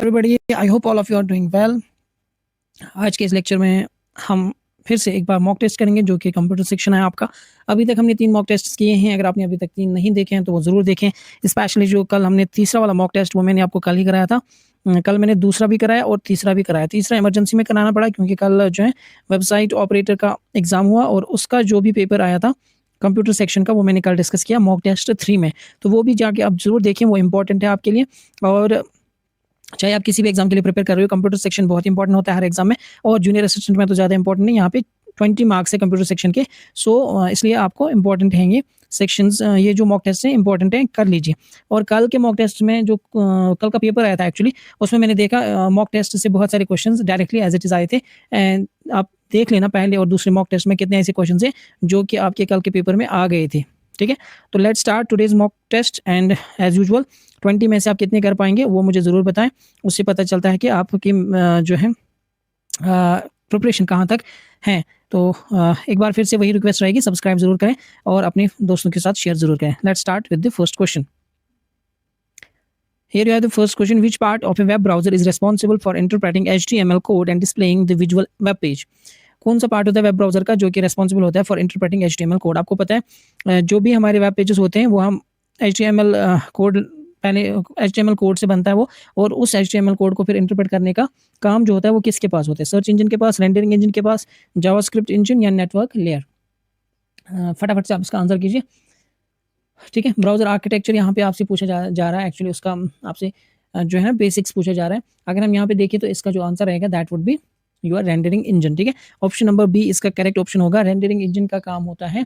Everybody, I hope all of you are doing well. आज के इस लेक्चर में हम फिर से एक बार मॉक टेस्ट करेंगे जो कि कंप्यूटर सेक्शन है आपका। अभी तक हमने 3 मॉक टेस्ट किए हैं। अगर आपने अभी तक 3 नहीं देखे हैं तो वो ज़रूर देखें। स्पेशली जो कल हमने तीसरा वाला मॉक टेस्ट वो मैंने आपको कल ही कराया था। कल मैंने दूसरा भी कराया और तीसरा भी कराया। तीसरा इमरजेंसी में कराना पड़ा क्योंकि कल जो है वेबसाइट ऑपरेटर का एग्ज़ाम हुआ और उसका जो भी पेपर आया था कंप्यूटर सेक्शन का वो मैंने कल डिस्कस किया मॉक टेस्ट 3 में। तो वो भी जाके आप ज़रूर देखें, वो इंपॉर्टेंट है आपके लिए। और चाहे आप किसी भी एग्जाम के लिए प्रिपेयर कर रहे हो, कंप्यूटर सेक्शन बहुत इंपॉर्टेंट होता है हर एग्जाम में, और जूनियर असिस्टेंट में तो ज़्यादा इंपॉर्टेंट नहीं। यहाँ पे 20 मार्क्स है कंप्यूटर सेक्शन के। सो इसलिए आपको इंपॉर्टेंट हैं ये सेक्शंस। ये जो मॉक टेस्ट हैं इंपॉर्टेंट हैं, कर लीजिए। और कल के मॉक टेस्ट में जो कल का पेपर आया था एक्चुअली, उसमें मैंने देखा मॉक टेस्ट से बहुत सारे questions directly as it is आए थे। एंड आप देख लेना पहले और दूसरे मॉक टेस्ट में कितने ऐसे क्वेश्चन हैं जो कि आपके कल के पेपर में आ गए थे। ठीक है, तो let's start today's mock test. And as usual 20 में से आप कितने कर पाएंगे वो मुझे ज़रूर बताएं। उससे पता चलता है कि आपकी जो है प्रिपरेशन कहाँ तक है। तो एक बार फिर से वही रिक्वेस्ट रहेगी, सब्सक्राइब जरूर करें और अपने दोस्तों के साथ शेयर जरूर करें। Let's start with the first question. Here you have the first question. Which part of a web browser is responsible for interpreting HTML code and displaying the visual web page? कौन सा part होता है web browser का जो कि responsible होता है for interpreting HTML code? आपको पता है जो भी हमारे वेब पेजेस होते हैं वो हम HTML कोड, पहले HTML कोड से बनता है वो, और उस HTML कोड को फिर इंटरप्रेट करने का काम जो होता है वो किसके पास होता है? सर्च इंजन के पास, रेंडरिंग इंजन के पास, जावास्क्रिप्ट इंजन या नेटवर्क लेयर? फटाफट से आप इसका आंसर कीजिए। ठीक है, ब्राउजर आर्किटेक्चर यहाँ पे आपसे पूछा जा रहा है। एक्चुअली उसका आपसे जो है ना बेसिक्स पूछा जा रहा है। अगर हम यहाँ पे देखें तो इसका जो आंसर रहेगा that would be your rendering engine. ठीक है, ऑप्शन नंबर बी इसका करेक्ट ऑप्शन होगा। रेंडरिंग इंजन का काम होता है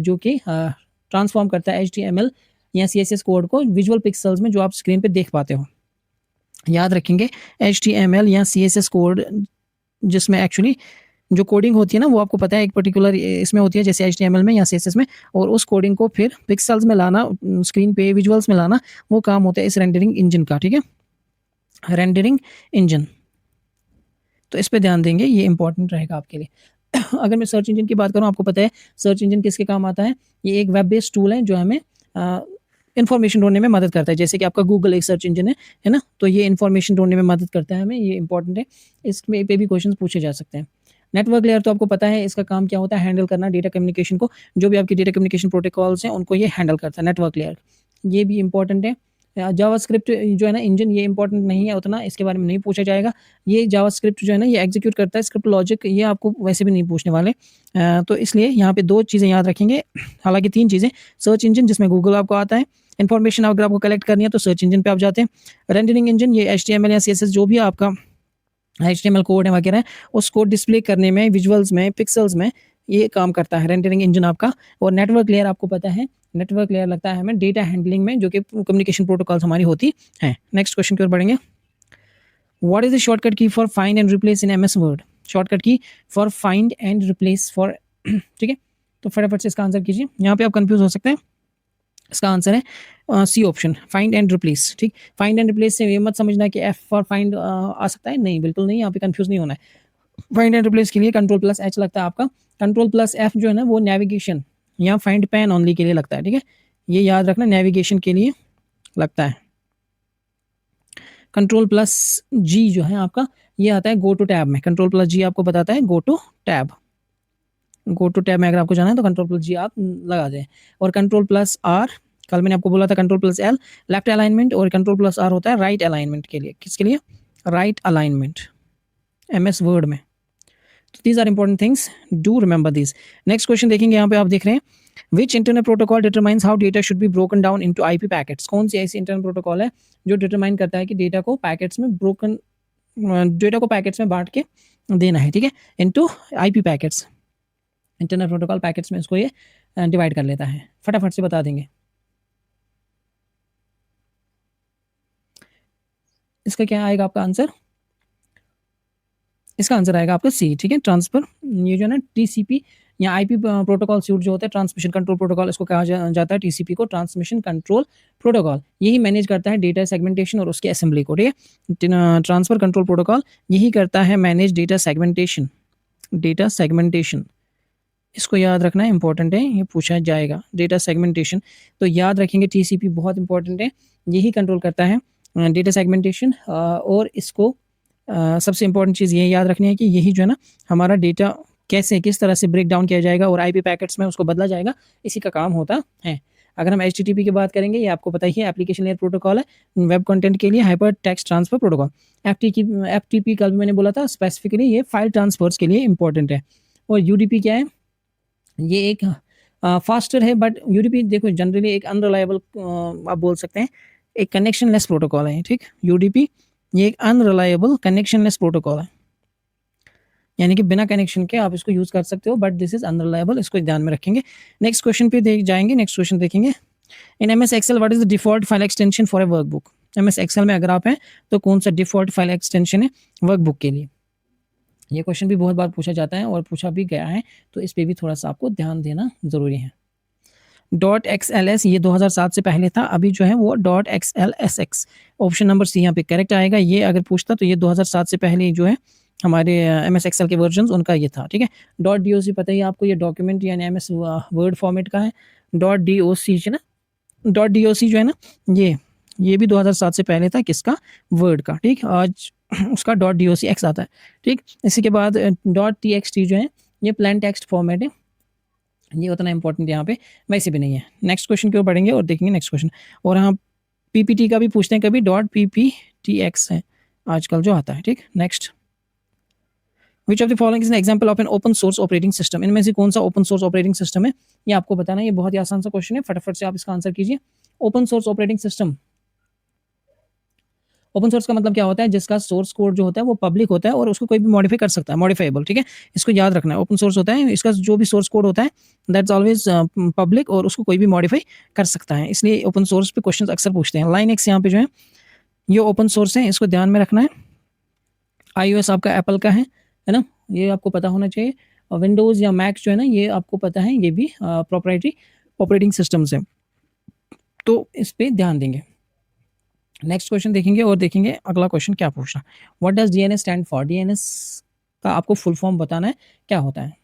जो कि ट्रांसफॉर्म करता है HTML या CSS कोड को विजुअल पिक्सल्स में जो आप स्क्रीन पे देख पाते हो। याद रखेंगे HTML या CSS कोड जिसमें एक्चुअली जो कोडिंग होती है ना वो आपको पता है एक पर्टिकुलर इसमें होती है, जैसे HTML में या CSS में, और उस कोडिंग को फिर पिक्सल्स में लाना, स्क्रीन पे विजुअल्स में लाना, वो काम होता है इस रेंडरिंग इंजन का। ठीक है, रेंडरिंग इंजन, तो इस पे ध्यान देंगे, ये इंपॉर्टेंट रहेगा आपके लिए। अगर मैं सर्च इंजन की बात करूँ, आपको पता है सर्च इंजन किसके काम आता है? ये एक वेब बेस्ड टूल है जो हमें इन्फॉर्मेशन ढूंढने में मदद करता है। जैसे कि आपका गूगल एक सर्च इंजन है ना, तो ये इन्फॉर्मेशन ढूंढने में मदद करता है हमें, ये इंपॉर्टेंट है। इसमें पे भी क्वेश्चन पूछे जा सकते हैं। नेटवर्क लेयर तो आपको पता है इसका काम क्या होता है, हैंडल करना डेटा कम्युनिकेशन को, जो भी आपकी डेटा कम्युनिकेशन प्रोटोकॉल्स हैं उनको ये हैंडल करता है नेटवर्क लेयर। ये भी इंपॉर्टेंट है। जावास्क्रिप्ट जो है ना इंजन, ये इंपॉर्टेंट नहीं है उतना, इसके बारे में नहीं पूछा जाएगा। ये जावास्क्रिप्ट जो है ना ये एग्जीक्यूट करता है स्क्रिप्ट लॉजिक, ये आपको वैसे भी नहीं पूछने वाले। तो इसलिए यहाँ पे 2 चीज़ें याद रखेंगे, हालांकि 3 चीज़ें। सर्च इंजन जिसमें गूगल आपको आता है, इन्फॉर्मेशन अगर आपको कलेक्ट करनी है तो सर्च इंजन पे आप जाते हैं। रेंडरिंग इंजन ये HTML या CSS जो भी आपका HTML कोड है वगैरह, उसको डिस्प्ले करने में, विजुअल्स में, पिक्सल्स में ये काम करता है रेंडरिंग इंजन आपका। और नेटवर्क लेयर आपको पता है, नेटवर्क लेयर लगता है हमें डेटा हैंडलिंग में, जो कि कम्युनिकेशन प्रोटोकॉल्स हमारी होती हैं। नेक्स्ट क्वेश्चन की ओर बढ़ेंगे। What is the shortcut key for find and replace in MS word? Shortcut key for find and replace for ठीक है, तो फटाफट से इसका आंसर कीजिए। यहाँ पे आप कंफ्यूज हो सकते हैं। इसका आंसर है C option, find and replace. ठीक, फाइंड एंड रिप्लेस से ये मत समझना कि F फॉर फाइंड आ सकता है, नहीं, बिल्कुल नहीं, यहाँ पे कंफ्यूज नहीं होना है। फाइंड एंड रिप्लेस के लिए Ctrl+H लगता है आपका। Ctrl+F जो है ना वो नेविगेशन या फाइंड पैन ओनली के लिए लगता है। ठीक है, ये याद रखना, नेविगेशन के लिए लगता है। Ctrl+G जो है आपका ये आता है गो टू टैब में। Ctrl+G आपको बताता है go to tab. Go to tab में अगर आपको जाना है तो Ctrl+G आप लगा दें। और Ctrl+R, कल मैंने आपको बोला था Ctrl+L लेफ्ट अलाइनमेंट, और Ctrl+R होता है राइट अलाइनमेंट के लिए। किसके लिए? राइट अलाइनमेंट MS वर्ड में। तो these are important things, do remember these. Next question देखेंगे, यहाँ पे आप देख रहे हैं which internet protocol determines how data should be broken down into IP packets? कौन सी ऐसी इंटरनेट प्रोटोकॉल है जो डिटरमाइन करता है कि डेटा को पैकेट्स में डेटा को पैकेट्स में बांट के देना है? ठीक है, into IP packets. Internet protocol packets में इसको ये डिवाइड कर लेता है। फटाफट से बता देंगे इसका क्या आएगा आपका आंसर? इसका आंसर आएगा आपका सी। ठीक है, ट्रांसफर, ये जो है ना TCP या IP प्रोटोकॉल सूट जो होता है, ट्रांसमिशन कंट्रोल प्रोटोकॉल इसको कहा जाता है। TCP को ट्रांसमिशन कंट्रोल प्रोटोकॉल, यही मैनेज करता है डेटा सेगमेंटेशन और उसके असेंबली को। ठीक है, ट्रांसफर कंट्रोल प्रोटोकॉल यही करता है manage data segmentation. Data segmentation इसको याद रखना है, इंपॉर्टेंट है, ये पूछा जाएगा। डेटा सेगमेंटेशन तो याद रखेंगे, TCP बहुत इंपॉर्टेंट है, यही कंट्रोल करता है डेटा सेगमेंटेशन, और इसको सबसे इंपॉर्टेंट चीज़ ये याद रखनी है कि यही जो है ना हमारा डेटा कैसे किस तरह से ब्रेक डाउन किया जाएगा और आईपी पैकेट्स में उसको बदला जाएगा, इसी का काम होता है। अगर हम एचटीटीपी की बात करेंगे, ये आपको पता ही है, एप्लीकेशन लेयर प्रोटोकॉल है वेब कंटेंट के लिए, hyper text transfer protocol. FTP कल भी मैंने बोला था, स्पेसिफिकली ये फाइल ट्रांसफर्स के लिए इंपॉर्टेंट है। और यूडीपी क्या है, ये एक फास्टर है, बट यूडीपी देखो जनरली एक अनरिलायबल आप बोल सकते हैं, एक कनेक्शन लेस प्रोटोकॉल है। ठीक, यूडीपी ये एक अनरिलायबल कनेक्शन लेस प्रोटोकॉल है, यानी कि बिना कनेक्शन के आप इसको यूज कर सकते हो, बट दिस इज अनरिलायबल, इसको ध्यान में रखेंगे। नेक्स्ट क्वेश्चन पे देख जाएंगे, नेक्स्ट क्वेश्चन देखेंगे। In MS Excel what is the default file extension for a workbook. MS Excel में अगर आप हैं तो कौन सा डिफॉल्ट फाइल एक्सटेंशन है वर्कबुक के लिए। ये क्वेश्चन भी बहुत बार पूछा जाता है और पूछा भी गया है, तो इस पर भी थोड़ा सा आपको ध्यान देना जरूरी है। .xls ये 2007 से पहले था, अभी जो है वो .xlsx, ऑप्शन नंबर सी यहाँ पे करेक्ट आएगा। ये अगर पूछता तो ये 2007 से पहले जो है हमारे एमएस एक्सेल के वर्जन्स उनका ये था। ठीक है, .doc पता ही आपको, ये डॉक्यूमेंट यानी एमएस वर्ड फॉर्मेट का है। .doc जो ना, .doc जो है ना, ये भी 2007 से पहले था, किसका, वर्ड का। ठीक, आज उसका .docx आता है। ठीक, इसी के बाद .txt जो है ये प्लेन टेक्स्ट फॉर्मेट है, ये उतना इंपॉर्टेंट यहाँ पे वैसे भी नहीं है। नेक्स्ट क्वेश्चन की ओर बढ़ेंगे और देखेंगे नेक्स्ट क्वेश्चन। और हाँ, पीपीटी का भी पूछते हैं कभी, .pptx है आजकल जो आता है। ठीक, next, which of the following is an example of an open source operating system. इनमें से कौन सा ओपन सोर्स ऑपरेटिंग सिस्टम है, ये आपको बताना है। ये बहुत ही आसान सा क्वेश्चन है, फटाफट से आप इसका आंसर कीजिए। Open source operating system, open source का मतलब क्या होता है, जिसका सोर्स कोड जो होता है वो पब्लिक होता है और उसको कोई भी मॉडिफाई कर सकता है, मॉडिफाइबल। ठीक है, इसको याद रखना है। ओपन सोर्स होता है, इसका जो भी सोर्स कोड होता है दैट्स ऑलवेज पब्लिक और उसको कोई भी मॉडिफाई कर सकता है, इसलिए ओपन सोर्स पे क्वेश्चन अक्सर पूछते हैं। लाइन एक्स यहाँ पे जो है ये ओपन सोर्स है, इसको ध्यान में रखना है। iOS आपका एप्पल का है ना, ये आपको पता होना चाहिए। और विंडोज़ या मैक जो है ना, ये आपको पता है, ये भी प्रोप्राइटरी ऑपरेटिंग सिस्टम्स है, तो इस पे ध्यान देंगे। नेक्स्ट क्वेश्चन देखेंगे और देखेंगे अगला क्वेश्चन क्या पूछना। What does DNS stand for. DNS का आपको फुल फॉर्म बताना है, क्या होता है।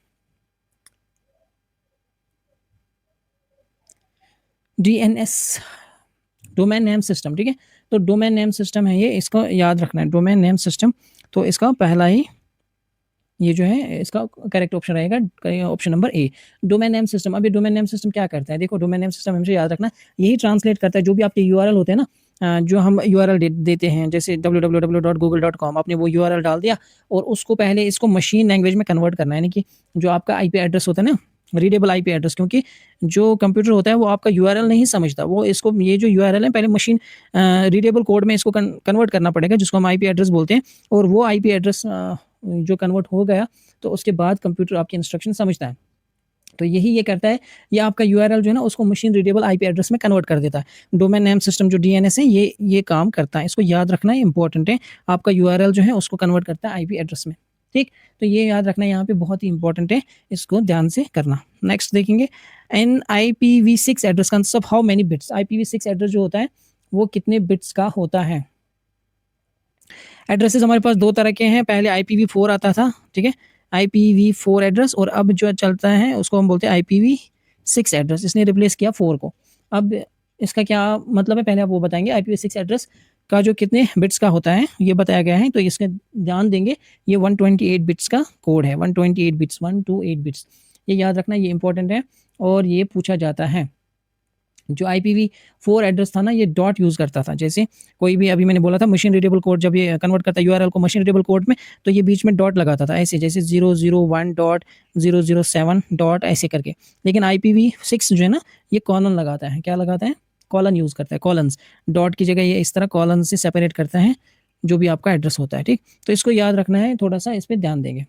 DNS domain name system. ठीक है, तो डोमेन नेम सिस्टम है ये, इसको याद रखना है, डोमेन नेम सिस्टम। तो इसका पहला ही ये जो है इसका करेक्ट ऑप्शन रहेगा, option number A, domain name system. अब ये डोमेन नेम सिस्टम क्या करता है, देखो डोमेन नेम सिस्टम हमेशा याद रखना, यही ट्रांसलेट करता है जो भी आपके यूआरएल होते हैं ना, जो हम यूआरएल देते हैं, जैसे www.google.com, आपने वो यूआरएल डाल दिया और उसको पहले इसको मशीन लैंग्वेज में कन्वर्ट करना है, यानी कि जो आपका आईपी एड्रेस होता है ना, रीडेबल आईपी एड्रेस, क्योंकि जो कंप्यूटर होता है वो आपका यूआरएल नहीं समझता, वो इसको ये जो यूआरएल है पहले मशीन रीडेबल कोड में इसको कन्वर्ट करना पड़ेगा, जिसको हम आईपी एड्रेस बोलते हैं। और वो आईपी एड्रेस जो कन्वर्ट हो गया तो उसके बाद कंप्यूटर आपकी इंस्ट्रक्शन समझता है, तो यही ये करता है, ये आपका यूआरएल जो है ना उसको मशीन रीडेबल आईपी एड्रेस में कन्वर्ट कर देता है। डोमेन नेम सिस्टम जो डीएनएस है ये काम करता है, इसको याद रखना है, इंपॉर्टेंट है। आपका यूआरएल जो है उसको कन्वर्ट करता है आईपी एड्रेस में। ठीक, तो ये याद रखना यहाँ पे बहुत ही इंपॉर्टेंट है, इसको ध्यान से करना। नेक्स्ट देखेंगे, an IPv6 address consist of how many bits. IPv6 address जो होता है वो कितने बिट्स का होता है। एड्रेसेस हमारे पास दो तरह के हैं, पहले IPv4 आता था, ठीक है, IPv4 एड्रेस, और अब जो चलता है उसको हम बोलते हैं IPv6 एड्रेस, इसने रिप्लेस किया 4 को। अब इसका क्या मतलब है, पहले आप वो बताएंगे। IPv6 एड्रेस का जो कितने बिट्स का होता है ये बताया गया है, तो इसके ध्यान देंगे, ये 128 बिट्स का कोड है, 128 बिट्स, 128 बिट्स, ये याद रखना, ये इंपॉर्टेंट है और ये पूछा जाता है। जो IPv4 एड्रेस था ना, ये डॉट यूज़ करता था, जैसे कोई भी, अभी मैंने बोला था मशीन रीडेबल कोड जब ये कन्वर्ट करता है यूआरएल को मशीन रीडेबल कोड में, तो ये बीच में डॉट लगाता था, ऐसे जैसे 001.007 डॉट ऐसे करके। लेकिन IPv6 जो है ना ये कॉलन लगाता है, क्या लगाता है, कॉलन यूज़ करता है, कॉलन्स, डॉट की जगह ये इस तरह कॉलन से सेपरेट करता है जो भी आपका एड्रेस होता है। ठीक, तो इसको याद रखना है, थोड़ा सा इस पर ध्यान देंगे।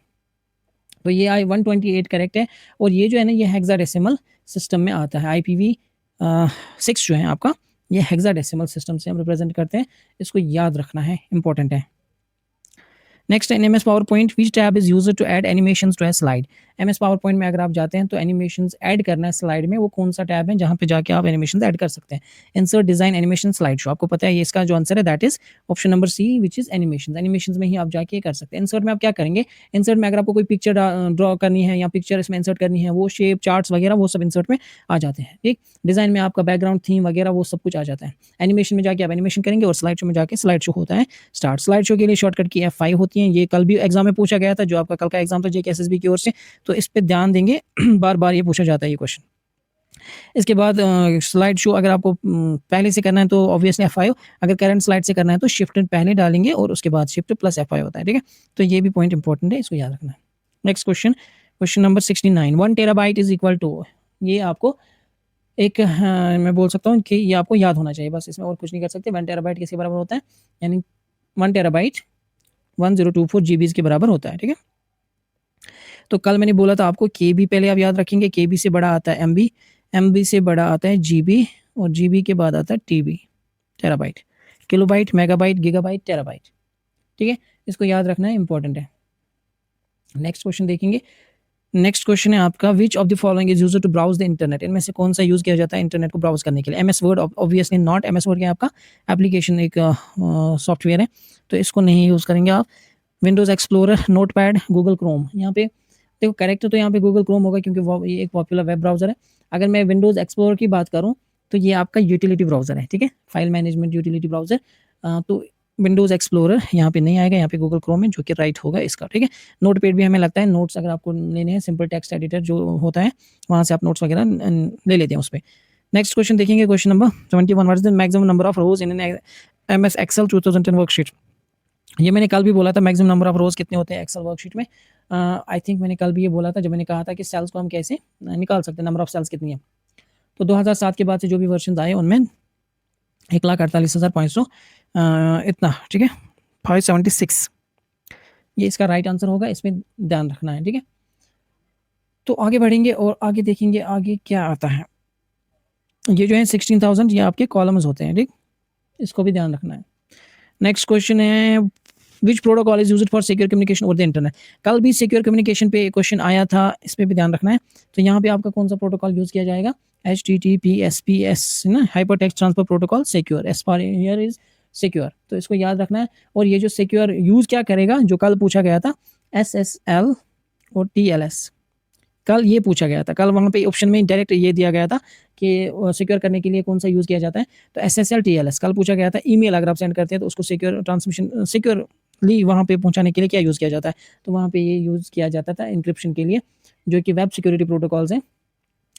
तो ये 128 करेक्ट है, और ये जो है ना ये हेक्साडेसिमल सिस्टम में आता है। IPv6 जो है आपका, ये हेक्साडेसिमल सिस्टम से हम रिप्रेजेंट करते हैं, इसको याद रखना है, इंपॉर्टेंट है। Next, in MS PowerPoint, which tab is used to add animations to a slide। MS power point में अगर आप जाते हैं तो एनिमेशंस ऐड करना है स्लाइड में, वो कौन सा टैब है जहाँ पे जाके आप एनिमेशंस ऐड कर सकते हैं? Insert design animation slide show, आपको पता है ये इसका जो आंसर है that is option number C which is animations. Animations में ही आप जाके कर सकते हैं। इंसर्ट में आप क्या करेंगे, इंसर्ट में अगर आपको कोई पिक्चर ड्रॉ करनी है या पिक्चर इसमें इंसर्ट करनी है, वो शेप, चार्ट्स वगैरह वो सब इंसर्ट में आ जाते हैं, ठीक? डिज़ाइन में आपका बैकग्राउंड, थीम वगैरह वो सब कुछ आ जाता है। एनिमेशन में जाके आप एनिमेशन करेंगे और स्लाइड शो में जाके स्लाइड शो होता है स्टार्ट। स्लाइड शो के लिए शॉर्टकट की F5 होती है। ये कल भी एग्जाम में पूछा गया था, जो आपका कल का एग्जाम था जेके एसएसबी की ओर से, तो इस पे ध्यान देंगे। बार-बार ये पूछा जाता है ये क्वेश्चन। इसके बाद स्लाइड शो अगर आपको पहले से करना है तो ऑब्वियसली F5, अगर करंट स्लाइड से करना है तो शिफ्ट पहले डालेंगे और उसके बाद शिफ्ट प्लस F5 होता है, ठीक है? तो ये भी पॉइंट इंपॉर्टेंट है, इसको याद रखना है। Next question, question number 69, 1 terabyte is equal to, ये आपको एक मैं बोल सकता हूँ कि ये आपको याद होना चाहिए, बस इसमें और कुछ नहीं कर सकते। 1 टेराबाइट किसके बराबर होता है, यानी 1 टेराबाइट 1024 जीबीज़ के बराबर होता है, ठीक है? तो कल मैंने बोला था आपको केबी पहले आप याद रखेंगे, केबी से बड़ा आता है एमबी, एमबी से बड़ा आता है जीबी और जीबी के बाद आता है TB, terabyte, kilobyte, megabyte, gigabyte, terabyte, ठीक है? इसको याद रखना है, इंपॉर्टेंट है। नेक्स्ट क्वेश्चन देखेंगे। नेक्स्ट क्वेश्चन है आपका, which of the following is used to browse the internet, इनमें से कौन सा यूज किया जाता है इंटरनेट को ब्राउज करने के लिए? MS word obviously not, MS word क्या है आपका एप्लीकेशन, एक सॉफ्टवेयर है, तो इसको नहीं यूज करेंगे आप। Windows explorer, notepad, Google Chrome, यहाँ पे देखो करेक्ट तो यहाँ पे गूगल क्रोम होगा क्योंकि ये एक पॉपुलर वेब ब्राउजर है। अगर मैं विंडोज एक्सप्लोरर की बात करूँ तो ये आपका यूटिलिटी ब्राउजर है, ठीक है? फाइल मैनेजमेंट यूटिलिटी ब्राउजर, तो विंडोज एक्सप्लोरर यहाँ पे नहीं आएगा, यहाँ पे गूगल क्रोम है जो कि राइट होगा इसका, ठीक है? नोटपैड भी हमें लगता है नोट्स अगर आपको लेने हैं, सिंपल टेक्स्ट एडिटर जो होता है वहाँ से आप नोट्स वगैरह ले लेते हैं उस पर। नेक्स्ट क्वेश्चन देखेंगे, question number 71, what is the maximum number of rows in an MS Excel 2010 worksheet? ये मैंने कल भी बोला था, मैक्सिमम नंबर ऑफ रोज कितने होते हैं एक्सेल वर्कशीट में। आई थिंक मैंने कल भी ये बोला था जब मैंने कहा था कि सेल्स को हम कैसे निकाल सकते हैं, नंबर ऑफ सेल्स कितनी है। तो 2007 के बाद से जो भी वर्जन आए उनमें 1,48,500 इतना, ठीक है? 576 ये इसका राइट आंसर होगा, इसमें ध्यान रखना है, ठीक है? तो आगे बढ़ेंगे और आगे देखेंगे आगे क्या आता है। ये जो है 16,000 ये आपके कॉलम्स होते हैं, ठीक? इसको भी ध्यान रखना है। नेक्स्ट क्वेश्चन है, विच protocol is used for secure communication over the internet? कल भी सिक्योर कम्युनिकेशन पे क्वेश्चन आया था, इस पे भी ध्यान रखना है। तो यहाँ पे आपका कौन सा प्रोटोकॉल यूज किया जाएगा? HTTPS है ना, hyper text transfer protocol secure, S for here is secure, तो इसको याद रखना है। और ये जो सिक्योर यूज क्या करेगा, जो कल पूछा गया था SSL और TLS, कल ये पूछा गया था, कल वहाँ पे ऑप्शन में डायरेक्ट ये दिया गया था कि सिक्योर करने के लिए कौन सा यूज़ किया जाता है, तो SSL TLS कल पूछा गया था। ईमेल अगर आप सेंड करते हैं तो उसको सिक्योर ट्रांसमिशन सिक्योरली वहाँ पे पहुँचाने के लिए क्या यूज़ किया जाता है, तो वहाँ पे ये यूज़ किया जाता था इंक्रिप्शन के लिए, जो कि वेब सिक्योरिटी प्रोटोकॉल्स हैं,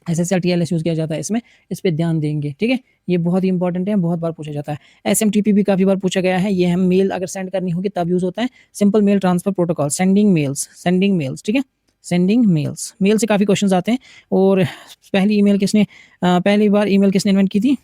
SSL TLS यूज़ किया जाता है इसमें, इस पर ध्यान देंगे, ठीक है? ये बहुत ही इंपॉर्टेंट है, बहुत बार पूछा जाता है। SMTP भी काफ़ी बार पूछा गया है, ये हम मेल अगर सेंड करनी होगी तब यूज़ होता है, simple mail transfer protocol, sending mails, ठीक है? सेंडिंग मेल्स, मेल से काफ़ी क्वेश्चंस आते हैं। और पहली बार ईमेल किसने इन्वेंट की थी?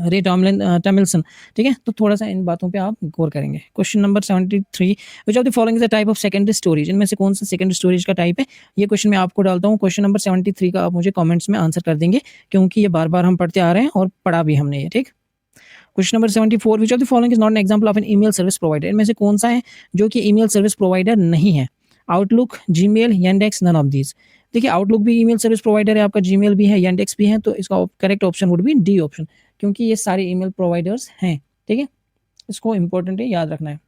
रे टॉमिल्सन, ठीक है? तो थोड़ा सा इन बातों पे आप गौर करेंगे। Question number 73, which of the following is the type of secondary storage, इनमें से कौन सा सेकेंडरी स्टोरेज का टाइप है? ये क्वेश्चन मैं आपको डालता हूँ। क्वेश्चन नंबर 73 का आप मुझे कमेंट्स में आंसर कर देंगे, क्योंकि ये बार बार हम पढ़ते आ रहे हैं और पढ़ा भी हमने ये, ठीक? Question number 74, which of the following is not an example of an email service provider, इनमें से कौन सा है जो कि ईमेल सर्विस प्रोवाइडर नहीं है? Outlook, Gmail, Yandex, none of these. देखिए आउटलुक भी ईमेल सर्विस प्रोवाइडर है आपका, जीमेल भी है, येंडेक्स भी है, तो इसका correct option would be D option, क्योंकि ये सारे ईमेल प्रोवाइडर्स हैं, ठीक है? इसको इंपॉर्टेंट है, याद रखना है।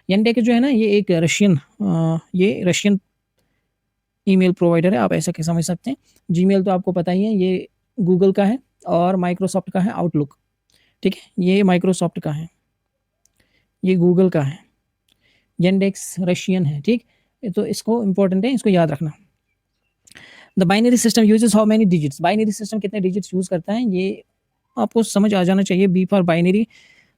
येंडेक्स जो है ना, ये एक रशियन ईमेल प्रोवाइडर है, आप ऐसा समझ सकते हैं। जीमेल तो आपको पता ही है, ये गूगल का है और माइक्रोसॉफ्ट का है आउटलुक, ठीक है? ये माइक्रोसॉफ्ट का है, ये गूगल का है, येंडेक्स रशियन है, ठीक? तो इसको इंपॉर्टेंट है, इसको याद रखना। The binary system uses how many digits, binary system कितने डिजिट्स यूज करता है, ये आपको समझ आ जाना चाहिए। बी फॉर बाइनरी,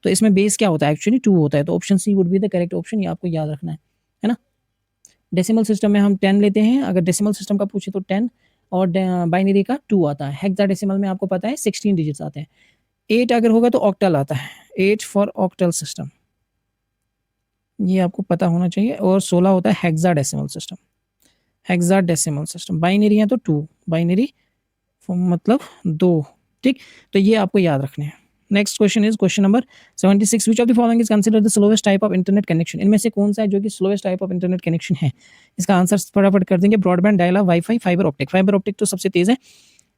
तो इसमें बेस क्या होता है? एक्चुअली 2 होता है, तो option C would be the correct option, ये आपको याद रखना है ना? डेसिमल सिस्टम में हम 10 लेते हैं, अगर डेसिमल सिस्टम का पूछे तो 10 और बाइनरी का 2 आता है। हेक्साडेसिमल में आपको पता है 16 डिजिट्स आते हैं। 8 अगर होगा तो ऑक्टल आता है, 8 फॉर ऑक्टल सिस्टम, ये आपको पता होना चाहिए। और 16 होता है hexadecimal system, hexadecimal system. Binary है तो 2, बाइनरी मतलब 2, ठीक? तो ये आपको याद रखने हैं। Next question is question number 76 which of the following is considered the slowest type of internet connection. इनमें से कौन सा है जो कि slowest type of internet connection है? इसका आंसर फटाफट कर देंगे। Broadband, dial up, wifi, fibre optic. Fibre optic तो सबसे तेज है,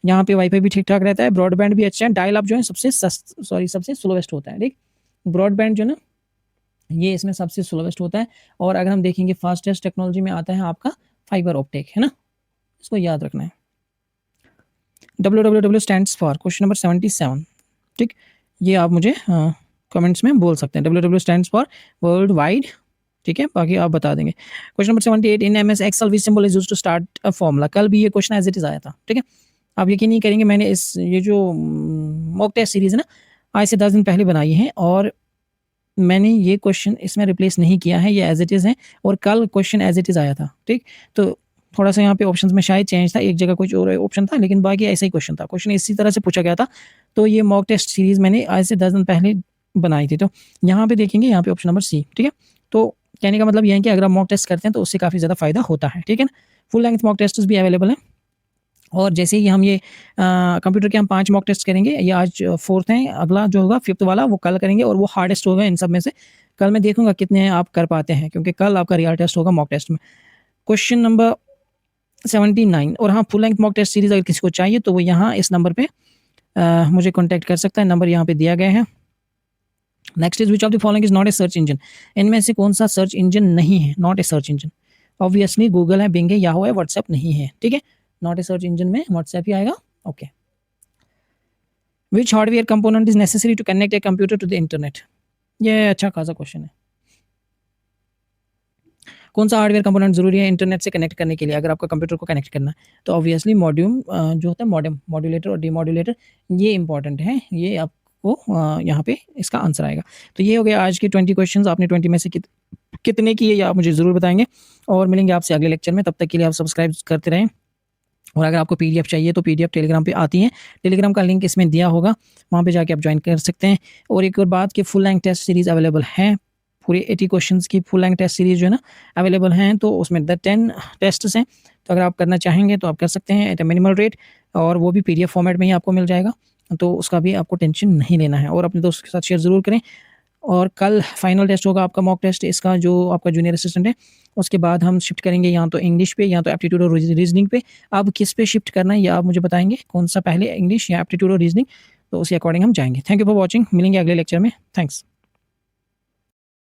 यहाँ पे वाईफाई भी ठीक ठाक रहता है, ब्रॉडबैंड भी अच्छा है, डायल अप जो है सबसे स्लोएस्ट होता है। ठीक, ब्रॉडबैंड जो ना ये इसमें सबसे स्लोएस्ट होता है। और अगर हम देखेंगे फास्टेस्ट टेक्नोलॉजी में आता है आपका फाइबर ऑप्टिक, है ना, इसको याद रखना है। www stands for question number 77। ठीक, ये आप मुझे कमेंट्स में बोल सकते हैं। www stands for world wide. ठीक है, बाकी आप बता देंगे। Question number 78 in MS Excel which symbol is used to start a formula. कल भी ये क्वेश्चन एज इट इज आया था। ठीक है, आप यकीन नहीं करेंगे, मैंने ये जो मॉक टेस्ट सीरीज है ना, आज से 10 दिन पहले बनाई है और मैंने ये क्वेश्चन इसमें रिप्लेस नहीं किया है, ये एज इट इज़ है और कल क्वेश्चन एज इट इज़ आया था। ठीक, तो थोड़ा सा यहाँ पे ऑप्शंस में शायद चेंज था, एक जगह कुछ और ऑप्शन था, लेकिन बाकी ऐसा ही क्वेश्चन था। क्वेश्चन इसी तरह से पूछा गया था। तो ये मॉक टेस्ट सीरीज मैंने आज से 10 दिन पहले बनाई थी। तो यहाँ पे देखेंगे, यहाँ पे ऑप्शन नंबर सी। ठीक है, तो कहने का मतलब यह है कि अगर आप मॉक टेस्ट करते हैं तो उससे काफ़ी ज़्यादा फायदा होता है। ठीक है ना, फुल लेंथ मॉक टेस्ट भी अवेलेबल है। और जैसे ही हम ये कंप्यूटर के हम 5 मॉक टेस्ट करेंगे, ये आज 4th है, अगला जो होगा 5th वाला वो कल करेंगे और वो हार्डेस्ट होगा इन सब में से। कल मैं देखूंगा कितने आप कर पाते हैं, क्योंकि कल आपका रियल टेस्ट होगा मॉक टेस्ट में। Question number 79। और हाँ, full length mock test series अगर किसी को चाहिए तो वो यहाँ इस नंबर पे मुझे कॉन्टैक्ट कर सकता है, नंबर यहाँ पे दिया गया है। Next is which of the following is not a search engine. इनमें से कौन सा सर्च इंजन नहीं है, not a search engine? Obviously Google है, बिंग है, याहू है, व्हाट्सएप नहीं है। ठीक है, नॉट ए सर्च इंजन में व्हाट्सएप ही आएगा। Okay, which hardware component is necessary to connect a computer to the internet. ये अच्छा खासा क्वेश्चन है। कौन सा हार्डवेयर कंपोनेंट जरूरी है इंटरनेट से कनेक्ट करने के लिए? अगर आपका कंप्यूटर को कनेक्ट करना है तो ऑब्वियसली मॉड्यूम जो होता है मॉडेम, मॉड्यूलेटर और डीमॉड्यूलेटर, ये इंपॉर्टेंट है। ये आपको यहाँ पे इसका आंसर आएगा। तो ये हो गया आज के 20 क्वेश्चन। आपने 20 में से कितने किए ये आप मुझे ज़रूर बताएंगे और मिलेंगे आपसे अगले लेक्चर में। तब तक के लिए आप सब्सक्राइब करते रहें। और अगर आपको पीडीएफ चाहिए तो पीडीएफ टेलीग्राम पे आती है, टेलीग्राम का लिंक इसमें दिया होगा, वहाँ पे जाके आप ज्वाइन कर सकते हैं। और एक और बात कि full length test series available है, पूरे 80 क्वेश्चंस की फुल लेंथ टेस्ट सीरीज जो है ना अवेलेबल हैं। तो उसमें 10 टेस्ट्स हैं, तो अगर आप करना चाहेंगे तो आप कर सकते हैं एट अ मिनिमल रेट, और वो भी पीडीएफ फॉर्मेट में ही आपको मिल जाएगा। तो उसका भी आपको टेंशन नहीं लेना है। और अपने दोस्तों के साथ शेयर ज़रूर करें। और कल फाइनल टेस्ट होगा आपका मॉक टेस्ट, इसका जो आपका जूनियर असिस्टेंट है। उसके बाद हम शिफ्ट करेंगे या तो इंग्लिश पे या तो एप्टीट्यूड और रीजनिंग पे। अब किस पे शिफ्ट करना है ये आप मुझे बताएंगे, कौन सा पहले, इंग्लिश या एप्टीट्यूड और रीजनिंग, तो उसी अकॉर्डिंग हम जाएंगे। थैंक यू फॉर वॉचिंग, मिलेंगे अगले लेक्चर में। थैंक्स।